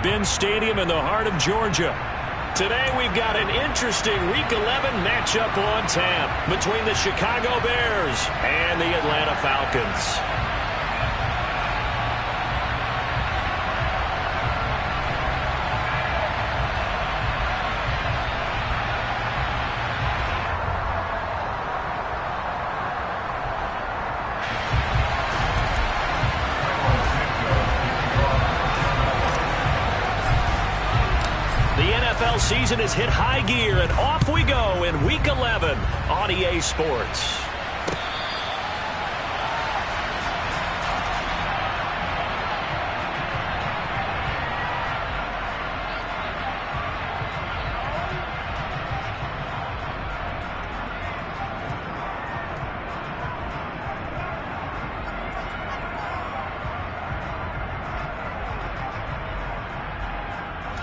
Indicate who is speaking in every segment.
Speaker 1: Mercedes-Benz Stadium in the heart of Georgia. Today we've got an interesting Week 11 matchup on tap between the Chicago Bears and the Atlanta Falcons. NFL season has hit high gear, and off we go in Week 11 on EA Sports.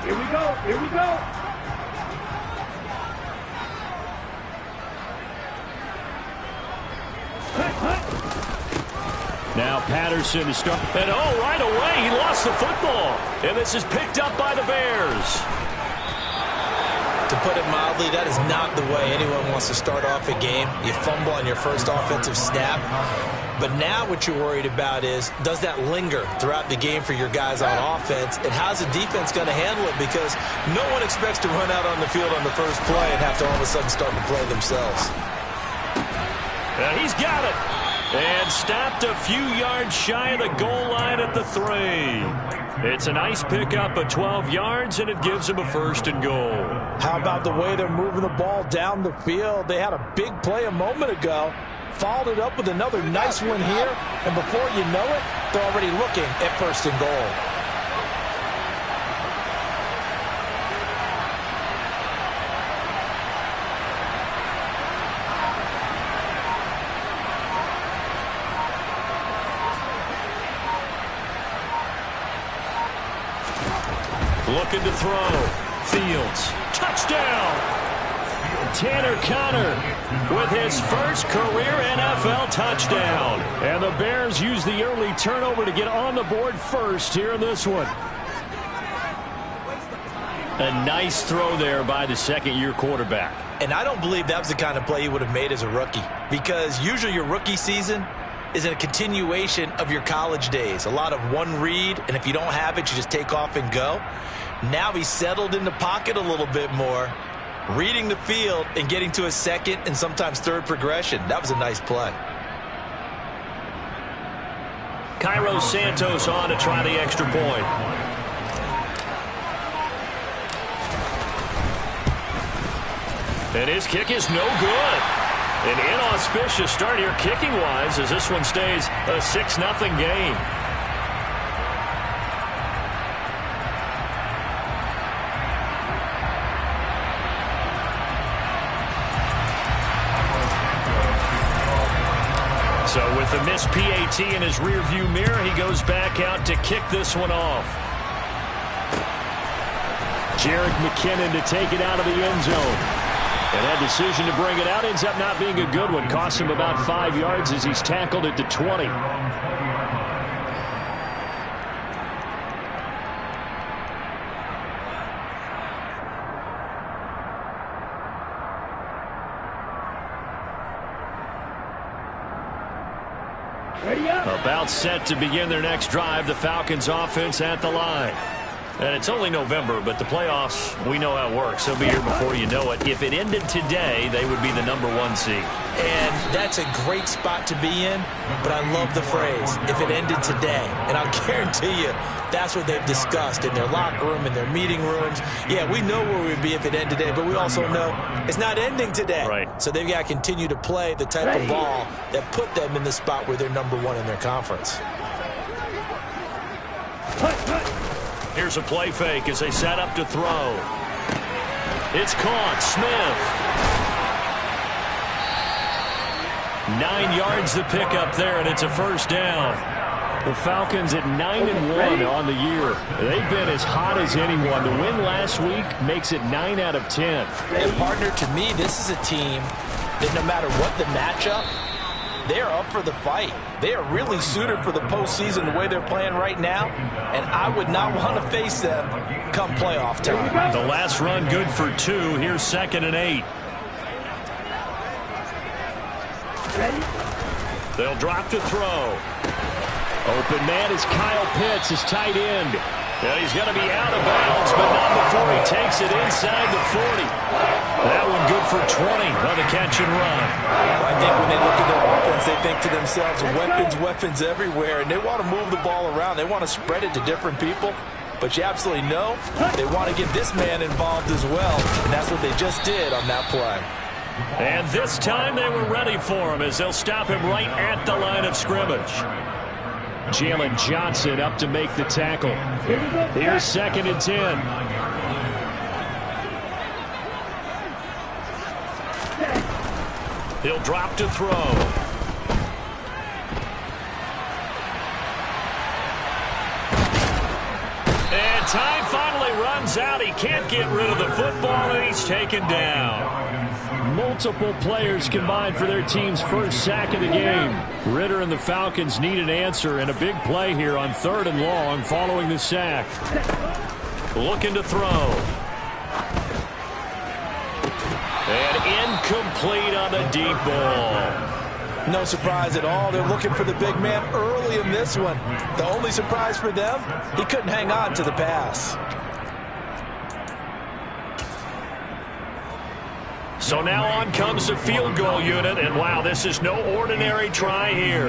Speaker 2: Here we go. Here we go.
Speaker 1: Now Patterson to start. And right away, he lost the football. And this is picked up by the Bears.
Speaker 3: To put it mildly, that is not the way anyone wants to start off a game. You fumble on your first offensive snap. But now what you're worried about is, does that linger throughout the game for your guys on offense? And how's the defense going to handle it? Because no one expects to run out on the field on the first play and have to all of a sudden start to play themselves.
Speaker 1: He's got it. And stopped a few yards shy of the goal line at the 3. It's a nice pickup of 12 yards, and it gives him a 1st and goal.
Speaker 3: How about the way they're moving the ball down the field? They had a big play a moment ago. Followed it up with another nice one here, and before you know it, they're already looking at 1st and goal.
Speaker 1: Looking to throw. Fields. Touchdown! Tanner Conner with his first career NFL touchdown. And the Bears use the early turnover to get on the board first here in this one. A nice throw there by the second-year quarterback.
Speaker 3: And I don't believe that was the kind of play he would have made as a rookie, because usually your rookie season is a continuation of your college days. A lot of one read, and if you don't have it, you just take off and go. Now he's settled in the pocket a little bit more, reading the field and getting to a second and sometimes third progression. That was a nice play.
Speaker 1: Cairo Santos on to try the extra point. And his kick is no good. An inauspicious start here kicking-wise as this one stays a 6-0 game. So with the missed PAT in his rearview mirror, he goes back out to kick this one off. Jerick McKinnon to take it out of the end zone. And that decision to bring it out ends up not being a good one. Costs him about 5 yards as he's tackled at the 20. About set to begin their next drive. The Falcons offense at the line. And it's only November, but the playoffs, we know how it works. They'll be here before you know it. If it ended today, they would be the #1 seed.
Speaker 3: And that's a great spot to be in, but I love the phrase, if it ended today. And I'll guarantee you, that's what they've discussed in their locker room, in their meeting rooms. Yeah, we know where we'd be if it ended today, but we also know it's not ending today.
Speaker 1: Right.
Speaker 3: So they've got to continue to play the type of ball that put them in the spot where they're #1 in their conference.
Speaker 1: Here's a play fake as they set up to throw. It's caught. Smith. 9 yards the pickup there, and it's a 1st down. The Falcons at 9-1 on the year. They've been as hot as anyone. The win last week makes it 9 out of 10.
Speaker 3: And partner, to me, this is a team that no matter what the matchup, they're up for the fight. They are really suited for the postseason the way they're playing right now, and I would not want to face them come playoff time.
Speaker 1: The last run good for 2. Here's 2nd and 8. They'll drop to throw. Open man is Kyle Pitts, his tight end. And he's going to be out of bounds, but not before he takes it inside the 40. That one good for 20 on the catch and run.
Speaker 3: I think when they look at their offense, they think to themselves, weapons everywhere, and they want to move the ball around. They want to spread it to different people. But you absolutely know they want to get this man involved as well, and that's what they just did on that play.
Speaker 1: And this time they were ready for him as they'll stop him right at the line of scrimmage. Jalen Johnson up to make the tackle. Here's 2nd and 10. He'll drop to throw. And time finally runs out. He can't get rid of the football, and he's taken down. Multiple players combined for their team's first sack of the game. Ritter and the Falcons need an answer, and a big play here on 3rd and long following the sack. Looking to throw. And incomplete on the deep ball.
Speaker 3: No surprise at all. They're looking for the big man early in this one. The only surprise for them, he couldn't hang on to the pass.
Speaker 1: So now on comes the field goal unit, and wow, this is no ordinary try here.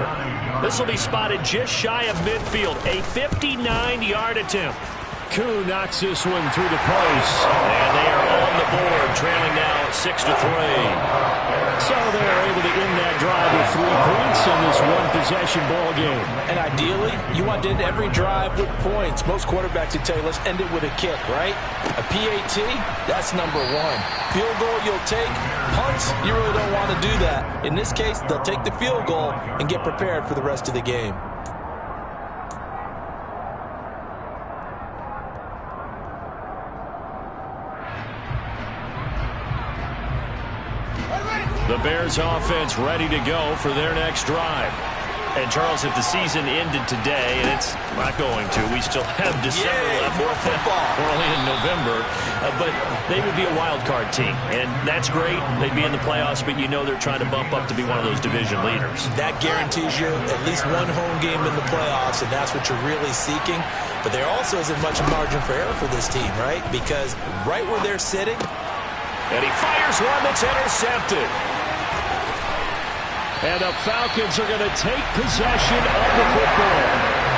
Speaker 1: This will be spotted just shy of midfield, a 59-yard attempt. Koo knocks this one through the post, and they are on the board, trailing now 6-3. So they're able to end that drive with 3 points in this one-possession ball game.
Speaker 3: And ideally, you want to end every drive with points. Most quarterbacks would tell you, let's end it with a kick, right? A PAT, that's number 1. Field goal you'll take. Punts, you really don't want to do that. In this case, they'll take the field goal and get prepared for the rest of the game.
Speaker 1: The Bears offense ready to go for their next drive. And, Charles, if the season ended today, and it's not going to, we still have December left.
Speaker 3: More football.
Speaker 1: We're only in November. But they would be a wild card team, and that's great. They'd be in the playoffs, but you know they're trying to bump up to be one of those division leaders.
Speaker 3: That guarantees you at least one home game in the playoffs, and that's what you're really seeking. But there also isn't much margin for error for this team, right? Because right where they're sitting.
Speaker 1: And he fires one that's intercepted. And the Falcons are going to take possession of the football.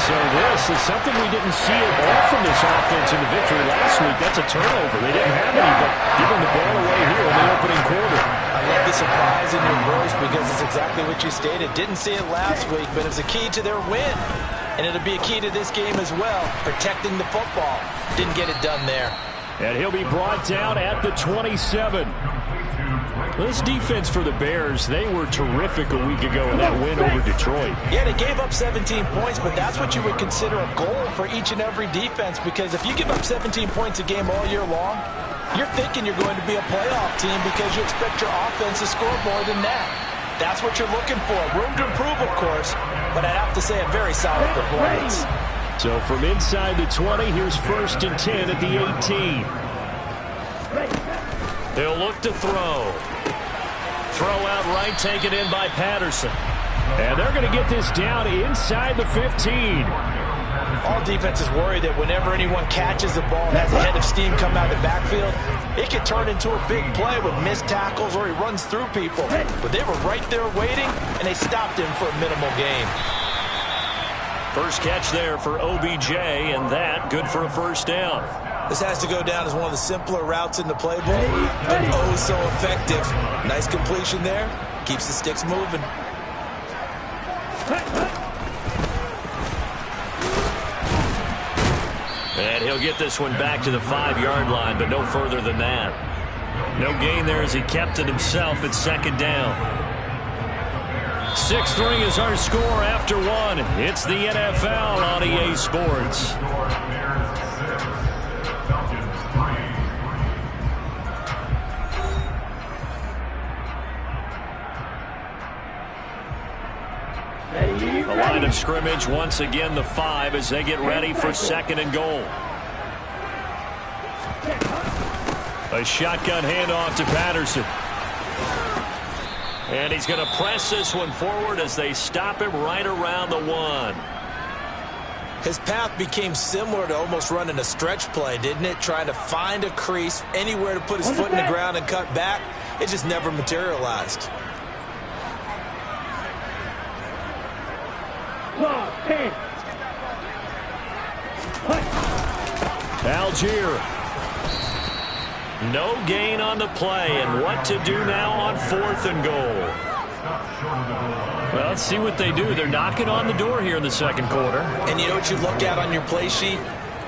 Speaker 1: So this is something we didn't see at all from this offense in the victory last week. That's a turnover. They didn't have any, but giving the ball away here in the opening quarter.
Speaker 3: I love the surprise in your voice because it's exactly what you stated. Didn't see it last week, but it was a key to their win. And it'll be a key to this game as well, protecting the football. Didn't get it done there.
Speaker 1: And he'll be brought down at the 27. This defense for the Bears, they were terrific a week ago in that win over Detroit.
Speaker 3: Yeah, they gave up 17 points, but that's what you would consider a goal for each and every defense, because if you give up 17 points a game all year long, you're thinking you're going to be a playoff team because you expect your offense to score more than that. That's what you're looking for. Room to improve, of course, but I'd have to say a very solid performance.
Speaker 1: So from inside the 20, here's 1st and 10 at the 18. They'll look to throw. Throw out right, taken in by Patterson. And they're going to get this down inside the 15.
Speaker 3: All defenses worry that whenever anyone catches the ball and has a head of steam come out of the backfield, it can turn into a big play with missed tackles or he runs through people. But they were right there waiting, and they stopped him for a minimal gain.
Speaker 1: First catch there for OBJ, and that good for a first down.
Speaker 3: This has to go down as one of the simpler routes in the playbook, but oh so effective. Nice completion there. Keeps the sticks moving.
Speaker 1: And he'll get this one back to the 5-yard line, but no further than that. No gain there as he kept it himself at 2nd down. 6-3 is our score after 1. It's the NFL on EA Sports. of scrimmage, once again the 5 as they get ready for 2nd and goal. A shotgun handoff to Patterson. And he's going to press this one forward as they stop him right around the 1.
Speaker 3: His path became similar to almost running a stretch play, didn't it? Trying to find a crease, anywhere to put his foot in the ground and cut back. It just never materialized.
Speaker 1: Algier. No gain on the play, and what to do now on 4th and goal. Well, let's see what they do. They're knocking on the door here in the 2nd quarter.
Speaker 3: And you know what you look at on your play sheet?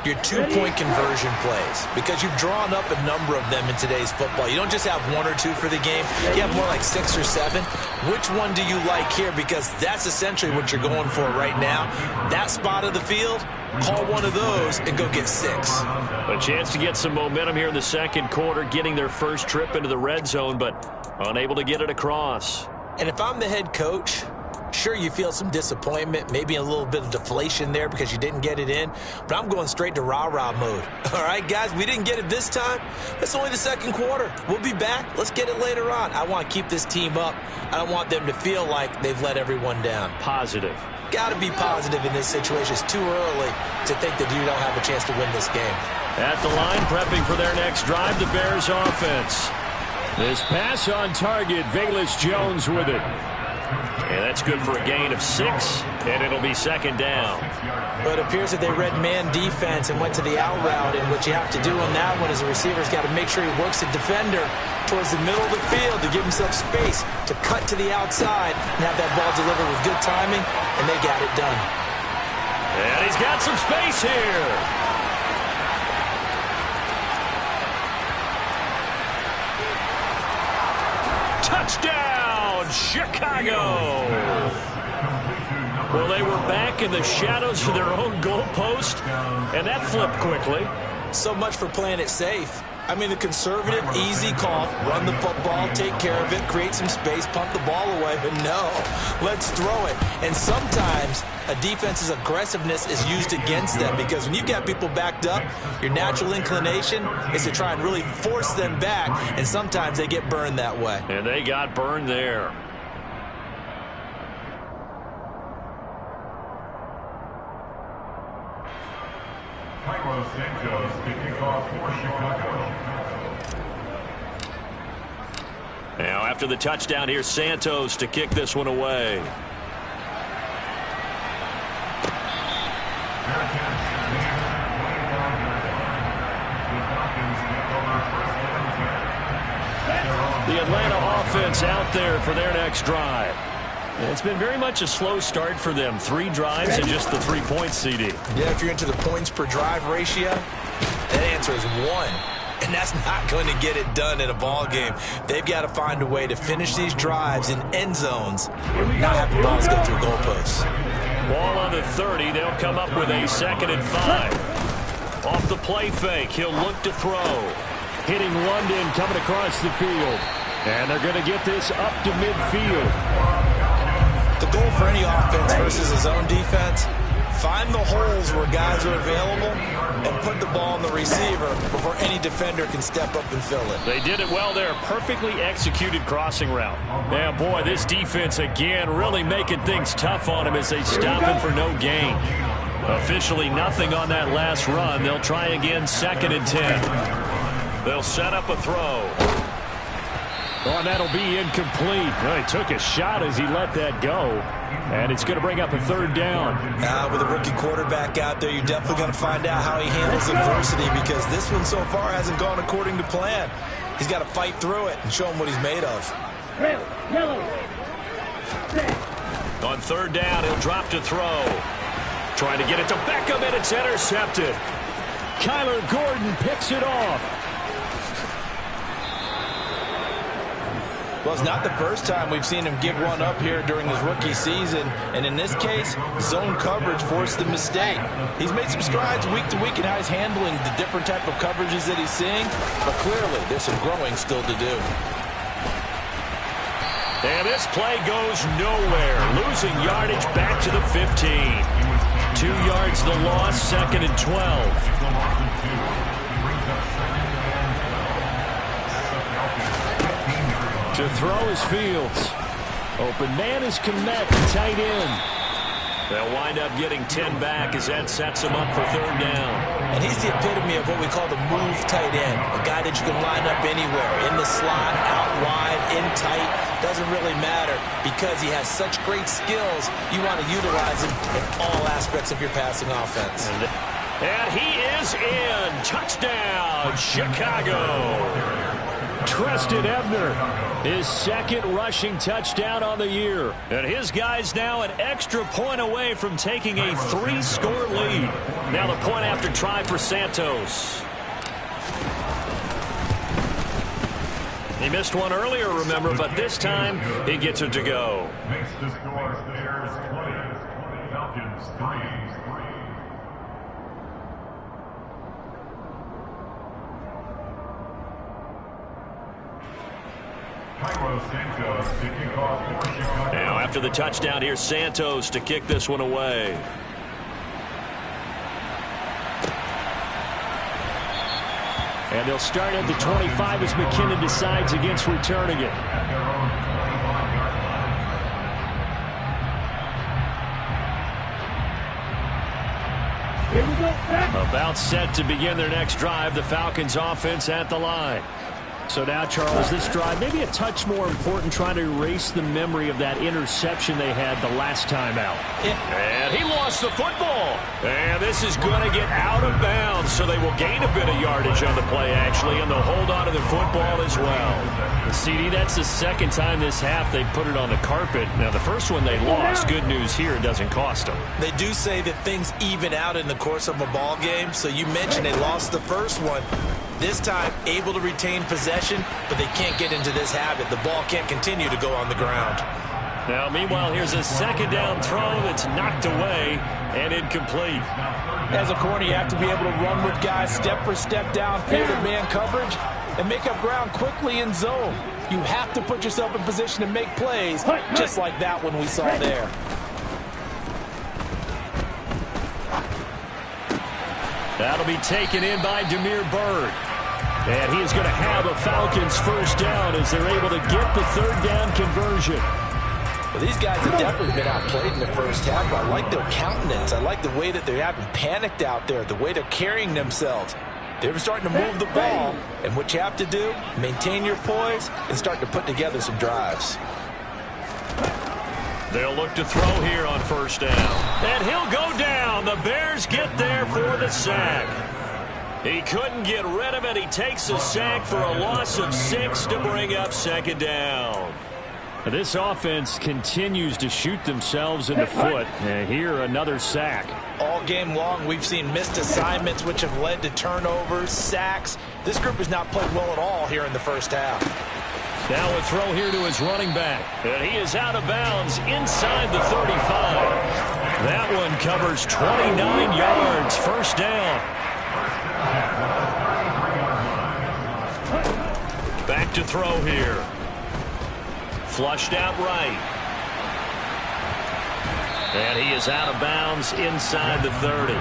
Speaker 3: Your 2-point conversion plays, because you've drawn up a number of them in today's football. You don't just have 1 or 2 for the game. You have more like 6 or 7. Which one do you like here? Because that's essentially what you're going for right now. That spot of the field, call one of those and go get 6.
Speaker 1: A chance to get some momentum here in the 2nd quarter, getting their first trip into the red zone, but unable to get it across.
Speaker 3: And if I'm the head coach, sure, you feel some disappointment, maybe a little bit of deflation there because you didn't get it in, but I'm going straight to rah-rah mode. All right, guys, we didn't get it this time. It's only the 2nd quarter. We'll be back. Let's get it later on. I want to keep this team up. I don't want them to feel like they've let everyone down.
Speaker 1: Positive.
Speaker 3: Got to be positive in this situation. It's too early to think that you don't have a chance to win this game.
Speaker 1: At the line, prepping for their next drive, the Bears offense. This pass on target, Velus Jones with it. And that's good for a gain of 6, and it'll be 2nd down.
Speaker 3: But it appears that they read man defense and went to the out route, and what you have to do on that one is the receiver's got to make sure he works the defender towards the middle of the field to give himself space to cut to the outside and have that ball delivered with good timing, and they got it done.
Speaker 1: And he's got some space here. Touchdown, Chicago! Well, they were back in the shadows of their own goalpost, and that flipped quickly.
Speaker 3: So much for playing it safe. I mean, the conservative, easy call, run the football, take care of it, create some space, pump the ball away, but no, let's throw it. And sometimes a defense's aggressiveness is used against them because when you've got people backed up, your natural inclination is to try and really force them back, and sometimes they get burned that way.
Speaker 1: And they got burned there.
Speaker 4: Santos kicking off for Chicago.
Speaker 1: Now after the touchdown, here's Santos to kick this one away. The Atlanta offense out there for their next drive. It's been very much a slow start for them. 3 drives and just the 3 points, CD.
Speaker 3: Yeah, if you're into the points per drive ratio, that answer is 1. And that's not going to get it done in a ball game. They've got to find a way to finish these drives in end zones, not have the balls go through goalposts.
Speaker 1: Ball on the 30. They'll come up with a 2nd and 5. Off the play fake, he'll look to throw. Hitting London coming across the field. And they're going to get this up to midfield.
Speaker 3: The goal for any offense versus his own defense, find the holes where guys are available and put the ball on the receiver before any defender can step up and fill it.
Speaker 1: They did it well there. Perfectly executed crossing route. Yeah, boy, this defense again really making things tough on him as they stop him for no gain. Officially nothing on that last run. They'll try again, 2nd and 10. They'll set up a throw. Oh, and that'll be incomplete. Well, he took a shot as he let that go. And it's going to bring up a 3rd down.
Speaker 3: With a rookie quarterback out there, you're definitely going to find out how he handles adversity because this one so far hasn't gone according to plan. He's got to fight through it and show him what he's made of.
Speaker 1: On 3rd down, he'll drop to throw. Trying to get it to Beckham, and it's intercepted. Kyler Gordon picks it off.
Speaker 3: Well, it's not the first time we've seen him give one up here during his rookie season. And in this case, zone coverage forced the mistake. He's made some strides week to week in how he's handling the different type of coverages that he's seeing. But clearly, there's some growing still to do.
Speaker 1: And this play goes nowhere. Losing yardage back to the 15. 2 yards the loss, 2nd and 12. To throw is Fields. Open man is Kmet, tight end. They'll wind up getting 10 back as that sets them up for 3rd down.
Speaker 3: And he's the epitome of what we call the move tight end. A guy that you can line up anywhere. In the slot, out wide, in tight. Doesn't really matter because he has such great skills. You want to utilize him in all aspects of your passing offense.
Speaker 1: And he is in. Touchdown, Chicago. Treston Ebner, his 2nd rushing touchdown on the year. And his guys now an extra point away from taking a 3-score lead. Now the point after try for Santos. He missed one earlier, remember, but this time he gets it to go.
Speaker 4: Makes the score Bears 20, Falcons 3.
Speaker 1: Now after the touchdown, here's Santos to kick this one away. And they'll start at the 25 as McKinnon decides against returning it.
Speaker 2: Here we go.
Speaker 1: About set to begin their next drive, the Falcons offense at the line. So now, Charles, this drive maybe a touch more important, trying to erase the memory of that interception they had the last time out. And he lost the football. And this is going to get out of bounds, so they will gain a bit of yardage on the play, actually, and they'll hold on to the football as well. CD, that's the 2nd time this half they put it on the carpet. Now, the first one they lost. Good news here, it doesn't cost them.
Speaker 3: They do say that things even out in the course of a ball game, so you mentioned they lost the first one. This time, able to retain possession, but they can't get into this habit. The ball can't continue to go on the ground.
Speaker 1: Now, meanwhile, here's a 2nd down throw that's knocked away and incomplete.
Speaker 5: As a corner, you have to be able to run with guys step for step down, field of man coverage, and make up ground quickly in zone. You have to put yourself in position to make plays, just like that one we saw there.
Speaker 1: That'll be taken in by Damiere Byrd. And he is going to have a Falcons 1st down as they're able to get the 3rd down conversion.
Speaker 3: Well, these guys have definitely been outplayed in the first half. I like their countenance. I like the way that they haven't panicked out there, the way they're carrying themselves. They're starting to move the ball, and what you have to do, maintain your poise and start to put together some drives.
Speaker 1: They'll look to throw here on 1st down. And he'll go down. The Bears get there for the sack. He couldn't get rid of it. He takes a sack for a loss of 6 to bring up 2nd down. This offense continues to shoot themselves in the foot. And here, another sack.
Speaker 3: All game long, we've seen missed assignments, which have led to turnovers, sacks. This group has not played well at all here in the first half.
Speaker 1: Now a throw here to his running back. And he is out of bounds inside the 35. That one covers 29 yards. 1st down. Back to throw here. Flushed out right. And he is out of bounds inside the 30.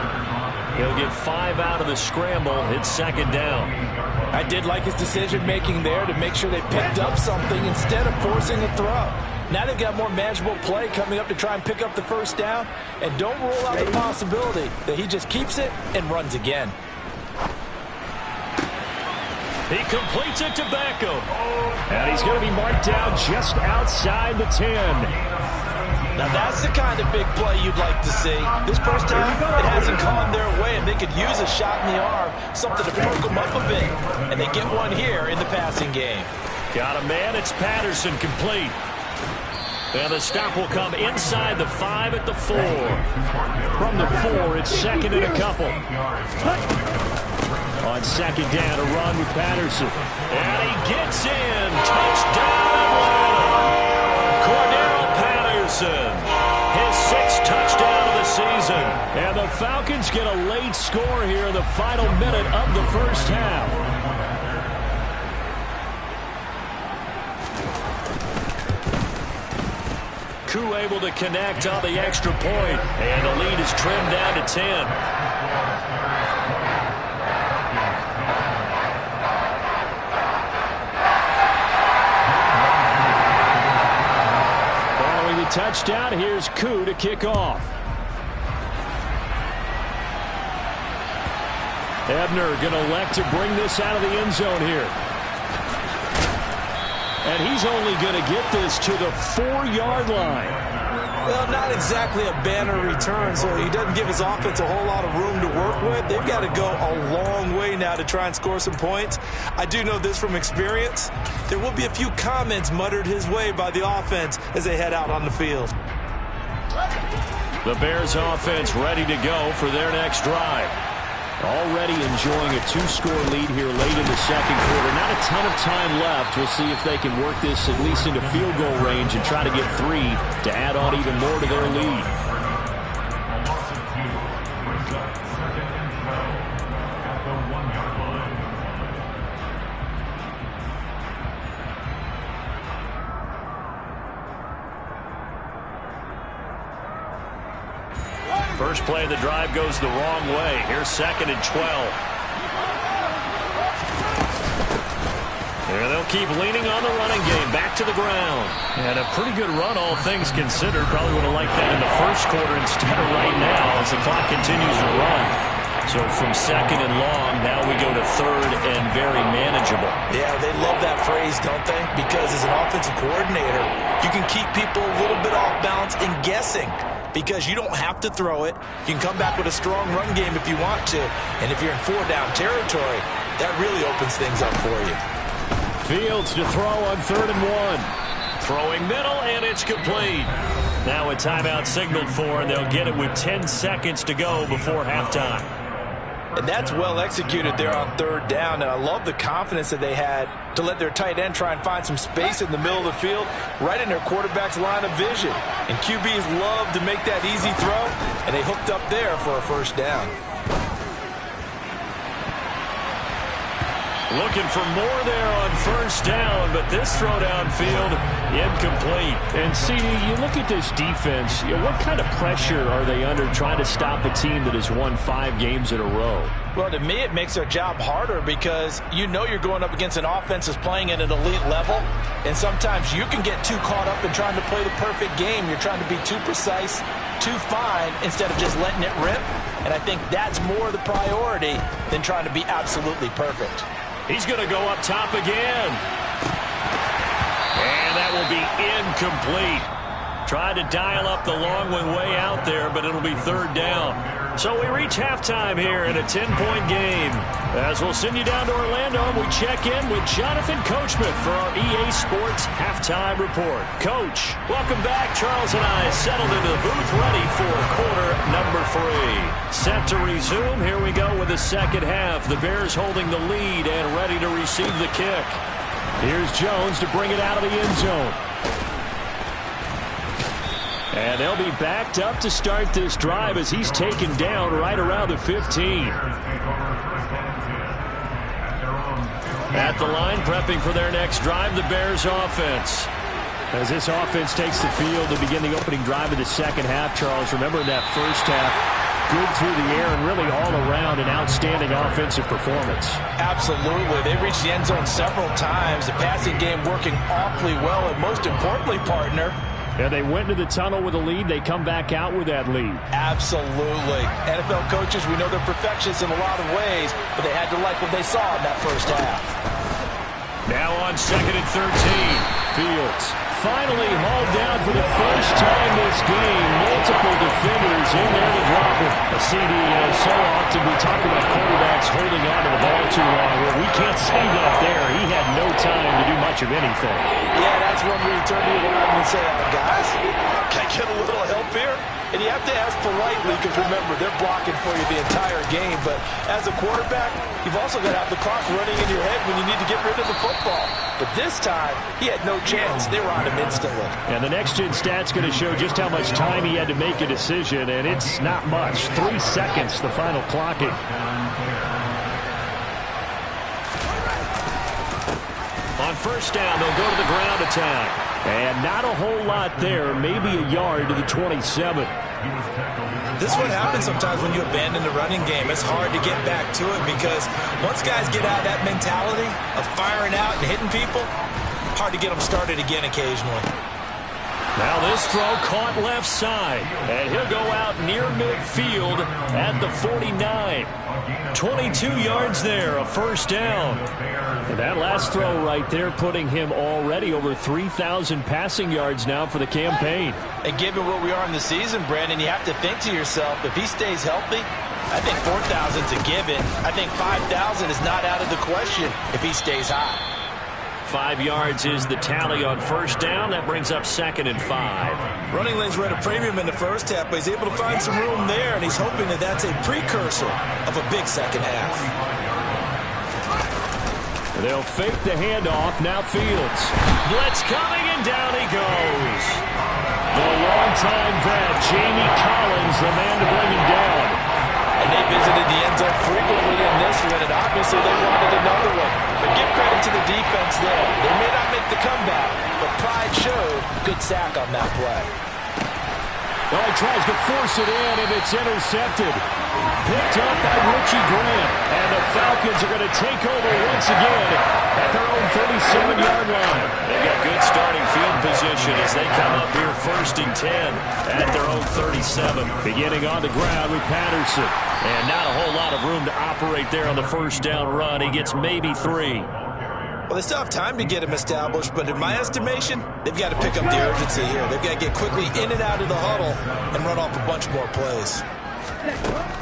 Speaker 1: He'll get 5 out of the scramble. It's 2nd down.
Speaker 5: I did like his decision-making there to make sure they picked up something instead of forcing a throw. Now they've got more manageable play coming up to try and pick up the 1st down. And don't rule out the possibility that he just keeps it and runs again.
Speaker 1: He completes it to Beckham. And he's going to be marked down just outside the 10.
Speaker 3: Now that's the kind of big play you'd like to see. This first time, it hasn't gone their way, and they could use a shot in the arm, something to perk them up a bit. And they get one here in the passing game.
Speaker 1: Got a man, it's Patterson, complete. And the stop will come inside the 5 at the 4. From the 4, it's 2nd and a couple. On 2nd down, a run with Patterson. And he gets in. Touchdown, Atlanta. Cordero Patterson. His 6th touchdown of the season. And the Falcons get a late score here in the final minute of the 1st half. Koo able to connect on the extra point, and the lead is trimmed down to 10. Following the touchdown, here's Koo to kick off. Ebner going to elect to bring this out of the end zone here. And he's only going to get this to the 4-yard line.
Speaker 5: Well, not exactly a banner return, so he doesn't give his offense a whole lot of room to work with. They've got to go a long way now to try and score some points. I do know this from experience. There will be a few comments muttered his way by the offense as they head out on the field.
Speaker 1: The Bears offense ready to go for their next drive. Already enjoying a 2-score lead here late in the second quarter. Not a ton of time left. We'll see if they can work this at least into field goal range and try to get 3 to add on even more to their lead. First play of the drive goes the wrong way. Here's 2nd and 12. And they'll keep leaning on the running game. Back to the ground. And a pretty good run, all things considered. Probably would have liked that in the first quarter instead of right now as the clock continues to run. So from 2nd and long, now we go to 3rd and very manageable.
Speaker 5: Yeah, they love that phrase, don't they? Because as an offensive coordinator, you can keep people a little bit off balance and guessing. Because you don't have to throw it. You can come back with a strong run game if you want to. And if you're in 4-down territory, that really opens things up for you.
Speaker 1: Fields to throw on 3rd and 1. Throwing middle, and it's complete. Now a timeout signaled for, and they'll get it with 10 seconds to go before halftime.
Speaker 5: And that's well executed there on 3rd down. And I love the confidence that they had to let their tight end try and find some space in the middle of the field, right in their quarterback's line of vision. And QBs love to make that easy throw, and they hooked up there for a 1st down.
Speaker 1: Looking for more there on 1st down, but this throw downfield, incomplete. And CD, you look at this defense, what kind of pressure are they under trying to stop a team that has won 5 games in a row?
Speaker 5: Well, to me, it makes their job harder because you know you're going up against an offense that's playing at an elite level, and sometimes you can get too caught up in trying to play the perfect game. You're trying to be too precise, too fine, instead of just letting it rip. And I think that's more the priority than trying to be absolutely perfect.
Speaker 1: He's going to go up top again. And that will be incomplete. Tried to dial up the long one way out there, but it'll be 3rd down. So we reach halftime here in a 10-point game. As we'll send you down to Orlando, we check in with Jonathan Coachman for our EA Sports Halftime Report. Coach, welcome back. Charles and I settled into the booth ready for quarter number 3. Set to resume. Here we go with the second half. The Bears holding the lead and ready to receive the kick. Here's Jones to bring it out of the end zone. And they'll be backed up to start this drive as he's taken down right around the 15. At the line, prepping for their next drive, the Bears offense. As this offense takes the field to begin the opening drive of the second half, Charles, remember in that first half, good through the air and really all around an outstanding offensive performance.
Speaker 5: Absolutely. They reached the end zone several times. The passing game working awfully well, and most importantly, partner,
Speaker 1: and they went to the tunnel with a lead. They come back out with that lead.
Speaker 5: Absolutely. NFL coaches, we know they're perfectionists in a lot of ways, but they had to like what they saw in that first half.
Speaker 1: Now on 2nd and 13. Fields finally hauled down for the first time this game. Multiple defenders in there to drop it. A CD, so often we talk about quarterbacks holding on to the ball too long. Well, we can't say that there. He had no time to do much of anything.
Speaker 5: Yeah, that's when we turn to your line and say, guys, can I get a little help here? And you have to ask politely because, remember, they're blocking for you the entire game. But as a quarterback, you've also got to have the clock running in your head when you need to get rid of the football. But this time, he had no chance. They were on him instantly.
Speaker 1: And the next-gen stat's going to show just how much time he had to make a decision, and it's not much. 3 seconds, the final clocking. On 1st down, they'll go to the ground attack. And not a whole lot there, maybe a yard to the 27.
Speaker 3: This is what happens sometimes when you abandon the running game. It's hard to get back to it because once guys get out of that mentality of firing out and hitting people, hard to get them started again occasionally.
Speaker 1: Now this throw caught left side, and he'll go out near midfield at the 49. 22 yards there, a first down. And that last throw right there putting him already over 3,000 passing yards now for the campaign.
Speaker 5: And given where we are in the season, Brandon, you have to think to yourself, if he stays healthy, I think 4,000 is a given. I think 5,000 is not out of the question if he stays high.
Speaker 1: 5 yards is the tally on first down. That brings up 2nd and 5.
Speaker 3: Running lanes were at a premium in the first half, but he's able to find some room there, and he's hoping that that's a precursor of a big second half.
Speaker 1: They'll fake the handoff. Now Fields. Blitz coming, and down he goes. The longtime vet, Jamie Collins, the man to bring him down.
Speaker 5: And they visited the end zone frequently in this one, and obviously they wanted another one. But give credit to the defense there. They may not make the comeback, but pride showed. Good sack on that play.
Speaker 1: Well, he tries to force it in, and it's intercepted. Picked up by Richie Grant, and the Falcons are going to take over once again at their own 37-yard line. They've got good starting field position as they come up here 1st and 10 at their own 37. Beginning on the ground with Patterson, and not a whole lot of room to operate there on the first down run. He gets maybe 3.
Speaker 3: Well, they still have time to get him established, but in my estimation, they've got to pick up the urgency here. They've got to get quickly in and out of the huddle and run off a bunch more plays.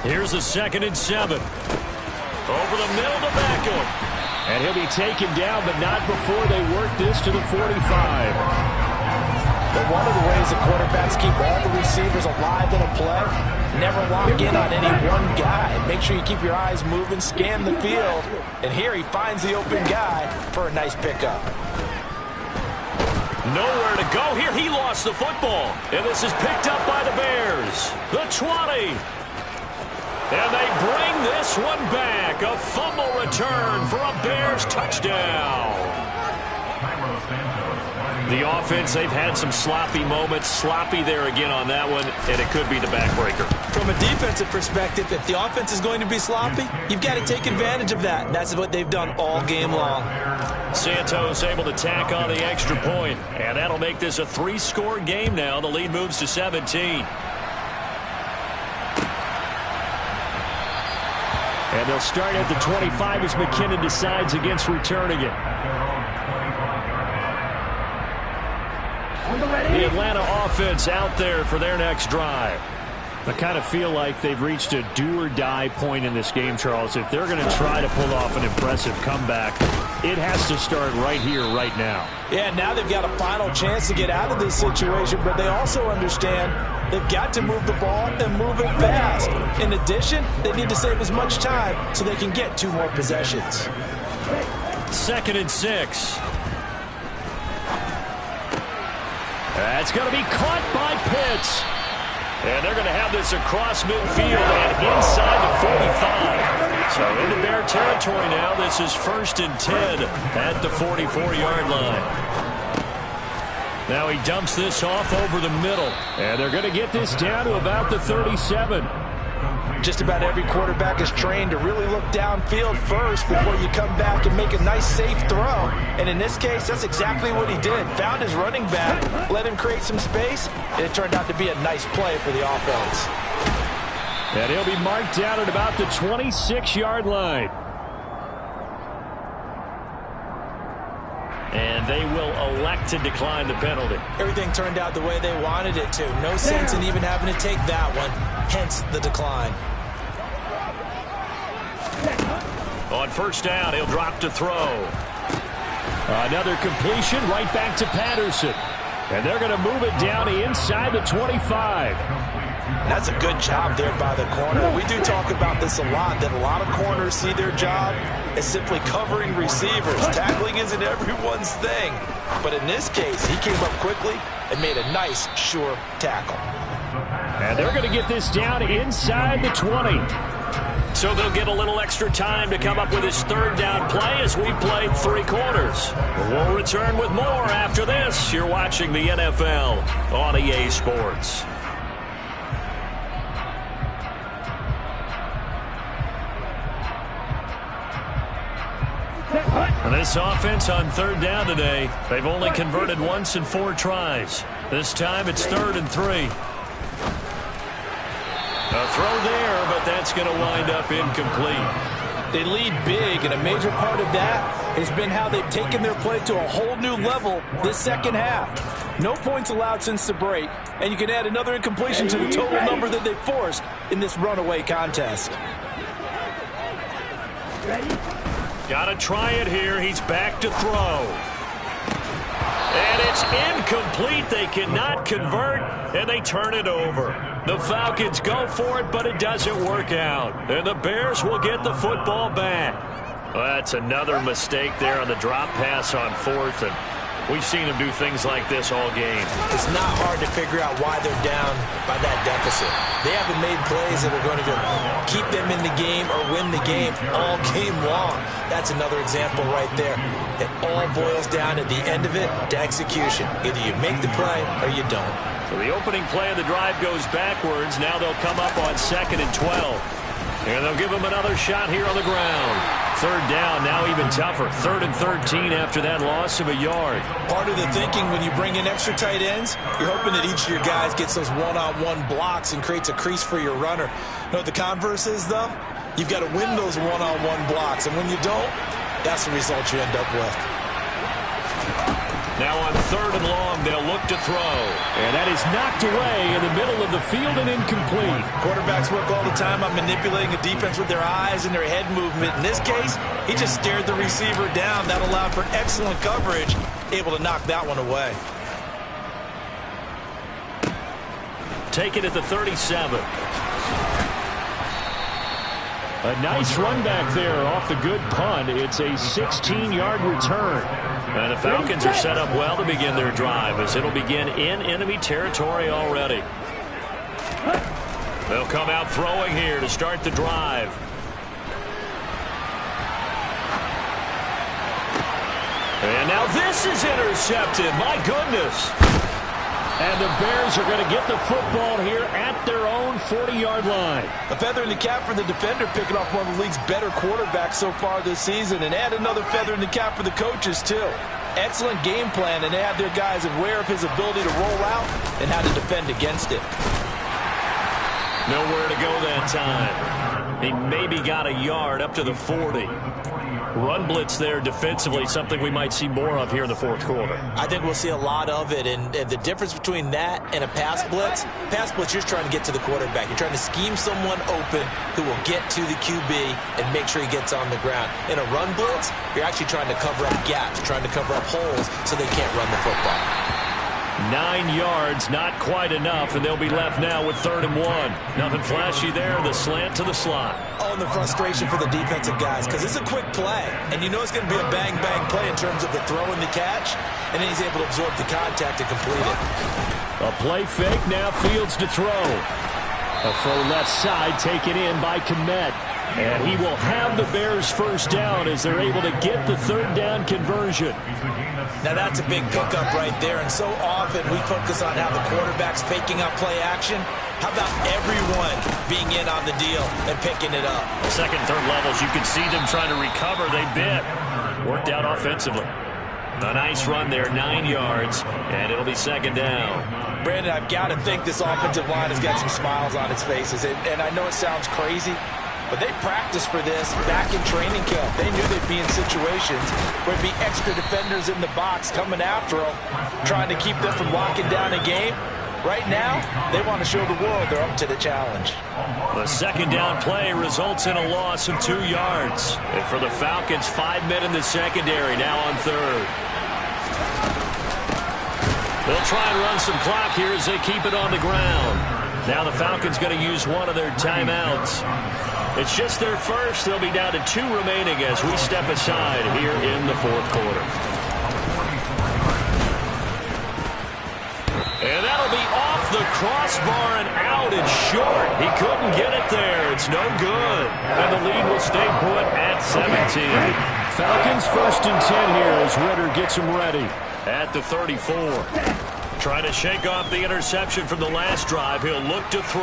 Speaker 1: Here's a 2nd and 7. Over the middle to Beckham. And he'll be taken down, but not before they work this to the 45.
Speaker 5: But one of the ways the quarterbacks keep all the receivers alive in a play, never lock in on any one guy. Make sure you keep your eyes moving, scan the field. And here he finds the open guy for a nice pickup.
Speaker 1: Nowhere to go here. He lost the football. And this is picked up by the Bears. The 20. And they bring this one back. A fumble return for a Bears touchdown. The offense, they've had some sloppy moments. Sloppy there again on that one, and it could be the backbreaker.
Speaker 3: From a defensive perspective, if the offense is going to be sloppy, you've got to take advantage of that, and that's what they've done all game long.
Speaker 1: Santos able to tack on the extra point, and that'll make this a 3-score game now. The lead moves to 17. And they'll start at the 25 as McKinnon decides against returning it. The Atlanta offense out there for their next drive. I kind of feel like they've reached a do-or-die point in this game, Charles. If they're going to try to pull off an impressive comeback, it has to start right here, right now.
Speaker 5: Yeah, now they've got a final chance to get out of this situation, but they also understand they've got to move the ball and move it fast. In addition, they need to save as much time so they can get 2 more possessions.
Speaker 1: 2nd and 6. That's going to be caught by Pitts. And they're going to have this across midfield and inside the 45. So into Bear territory now. This is 1st and 10 at the 44-yard line. Now he dumps this off over the middle. And they're going to get this down to about the 37.
Speaker 5: Just about every quarterback is trained to really look downfield first before you come back and make a nice, safe throw. And in this case, that's exactly what he did. Found his running back, let him create some space, and it turned out to be a nice play for the offense.
Speaker 1: And he'll be marked down at about the 26-yard line. And they will elect to decline the penalty.
Speaker 3: Everything turned out the way they wanted it to. No sense in even having to take that one, hence the decline.
Speaker 1: On first down, he'll drop to throw. Another completion right back to Patterson. And they're going to move it down inside the 25.
Speaker 5: That's a good job there by the corner. We do talk about this a lot, that a lot of corners see their job as simply covering receivers. Tackling isn't everyone's thing. But in this case, he came up quickly and made a nice, sure tackle.
Speaker 1: And they're going to get this down inside the 20. So they'll get a little extra time to come up with his third down play as we played 3 quarters. We'll return with more after this. You're watching the NFL on EA Sports. And this offense on third down today, they've only converted once in 4 tries. This time it's 3rd and 3. A throw there, but that's going to wind up incomplete.
Speaker 5: They lead big, and a major part of that has been how they've taken their play to a whole new level this second half. No points allowed since the break, and you can add another incompletion to the total number that they forced in this runaway contest.
Speaker 1: Got to try it here. He's back to throw. And it's incomplete. They cannot convert, and they turn it over. The Falcons go for it, but it doesn't work out. And the Bears will get the football back. Well, that's another mistake there on the drop pass on 4th, and we've seen them do things like this all game.
Speaker 3: It's not hard to figure out why they're down by that deficit. They haven't made plays that are going to keep them in the game or win the game all game long. That's another example right there. It all boils down at the end of it to execution. Either you make the play or you don't.
Speaker 1: So the opening play of the drive goes backwards. Now they'll come up on 2nd and 12. And they'll give them another shot here on the ground. 3rd down, now even tougher. 3rd and 13 after that loss of a yard.
Speaker 3: Part of the thinking when you bring in extra tight ends, you're hoping that each of your guys gets those one-on-one blocks and creates a crease for your runner. You know what the converse is, though? You've got to win those one-on-one blocks, and when you don't, that's the result you end up with.
Speaker 1: Now on 3rd and long, they'll look to throw. And that is knocked away in the middle of the field and incomplete.
Speaker 3: Quarterbacks work all the time on manipulating a defense with their eyes and their head movement. In this case, he just stared the receiver down. That allowed for excellent coverage, able to knock that one away.
Speaker 1: Take it at the 37. A nice run back there off the good punt. It's a 16-yard return. And the Falcons are set up well to begin their drive as it'll begin in enemy territory already. They'll come out throwing here to start the drive. And now this is intercepted. My goodness. And the Bears are going to get the football here at their own 40-yard line.
Speaker 5: A feather in the cap for the defender, picking off one of the league's better quarterbacks so far this season, and add another feather in the cap for the coaches, too. Excellent game plan, and they have their guys aware of his ability to roll out and how to defend against it.
Speaker 1: Nowhere to go that time. He maybe got a yard up to the 40. Run blitz there defensively, something we might see more of here in the 4th quarter.
Speaker 3: I think we'll see a lot of it, and the difference between that and a pass blitz, you're just trying to get to the quarterback. You're trying to scheme someone open who will get to the QB and make sure he gets on the ground. In a run blitz, you're actually trying to cover up gaps, trying to cover up holes so they can't run the football.
Speaker 1: 9 yards, not quite enough, and they'll be left now with 3rd and 1. Nothing flashy there, the slant to the slot.
Speaker 3: Oh, and the frustration for the defensive guys, because it's a quick play, and you know it's going to be a bang-bang play in terms of the throw and the catch, and then he's able to absorb the contact and complete it.
Speaker 1: A play fake, now Fields to throw. A throw left side taken in by Kmet. And he will have the Bears first down as they're able to get the 3rd down conversion.
Speaker 3: Now that's a big pickup right there, and so often we focus on how the quarterback's faking up play action. How about everyone being in on the deal and picking it up?
Speaker 1: Second, third levels, you can see them trying to recover. They bit. Worked out offensively. A nice run there, 9 yards, and it'll be 2nd down.
Speaker 5: Brandon, I've got to think this offensive line has got some smiles on its faces, and I know it sounds crazy, but they practiced for this back in training camp. They knew they'd be in situations where there'd be extra defenders in the box coming after them, trying to keep them from locking down a game. Right now, they want to show the world they're up to the challenge.
Speaker 1: The 2nd down play results in a loss of 2 yards. And for the Falcons, 5 men in the secondary, now on 3rd. They'll try and run some clock here as they keep it on the ground. Now the Falcons going to use one of their timeouts. It's just their first. They'll be down to 2 remaining as we step aside here in the 4th quarter. And that'll be off the crossbar and out. It's short. He couldn't get it there. It's no good. And the lead will stay put at 17. Falcons 1st and 10 here as Ritter gets him ready at the 34. Trying to shake off the interception from the last drive. He'll look to throw.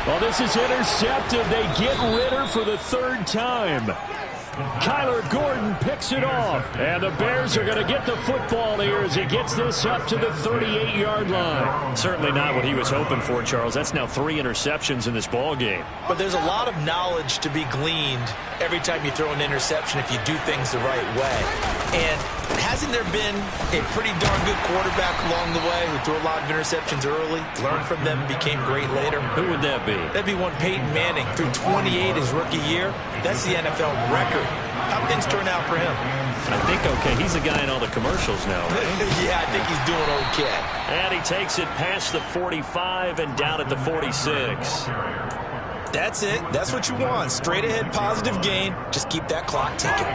Speaker 1: Well, this is intercepted. They get Ritter for the 3rd time. Kyler Gordon picks it off. And the Bears are going to get the football here as he gets this up to the 38-yard line. Certainly not what he was hoping for, Charles. That's now 3 interceptions in this ball game.
Speaker 3: But there's a lot of knowledge to be gleaned every time you throw an interception if you do things the right way. And hasn't there been a pretty darn good quarterback along the way who threw a lot of interceptions early, learned from them, became great later?
Speaker 1: Who would that be?
Speaker 3: That'd be one Peyton Manning. Threw 28 his rookie year. That's the NFL record. How things turn out for him?
Speaker 1: I think okay. He's the guy in all the commercials now, right?
Speaker 3: Yeah, I think he's doing okay.
Speaker 1: And he takes it past the 45 and down at the 46.
Speaker 3: That's it. That's what you want. Straight ahead positive gain. Just keep that clock ticking.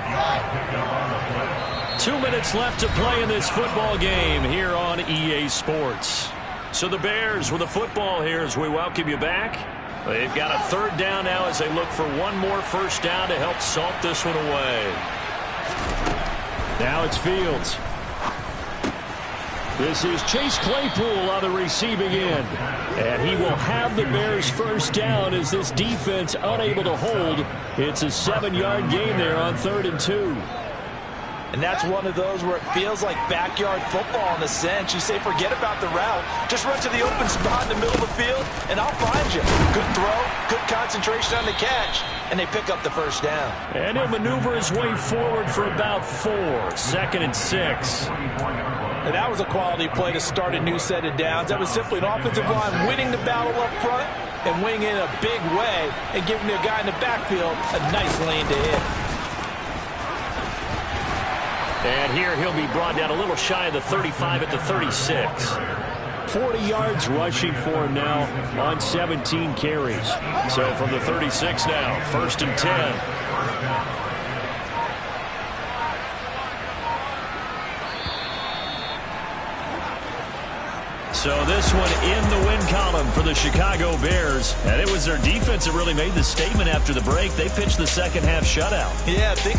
Speaker 1: 2 minutes left to play in this football game here on EA Sports. So the Bears with the football here as we welcome you back. They've got a 3rd down now as they look for one more 1st down to help salt this one away. Now it's Fields. This is Chase Claypool on the receiving end. And he will have the Bears 1st down as this defense unable to hold. It's a 7-yard gain there on 3rd and 2.
Speaker 5: And that's one of those where it feels like backyard football in a sense. You say forget about the route. Just run to the open spot in the middle of the field, and I'll find you. Good throw, good concentration on the catch, and they pick up the 1st down.
Speaker 1: And he'll maneuver his way forward for about 4. 2nd and 6.
Speaker 5: And that was a quality play to start a new set of downs. That was simply an offensive line winning the battle up front and winning in a big way and giving the guy in the backfield a nice lane to hit.
Speaker 1: And here he'll be brought down a little shy of the 35 at the 36. 40 yards rushing for him now on 17 carries. So from the 36 now, 1st and 10. So this one in the win column for the Chicago Bears. And it was their defense that really made the statement after the break. They pitched the second half shutout.
Speaker 3: Yeah, think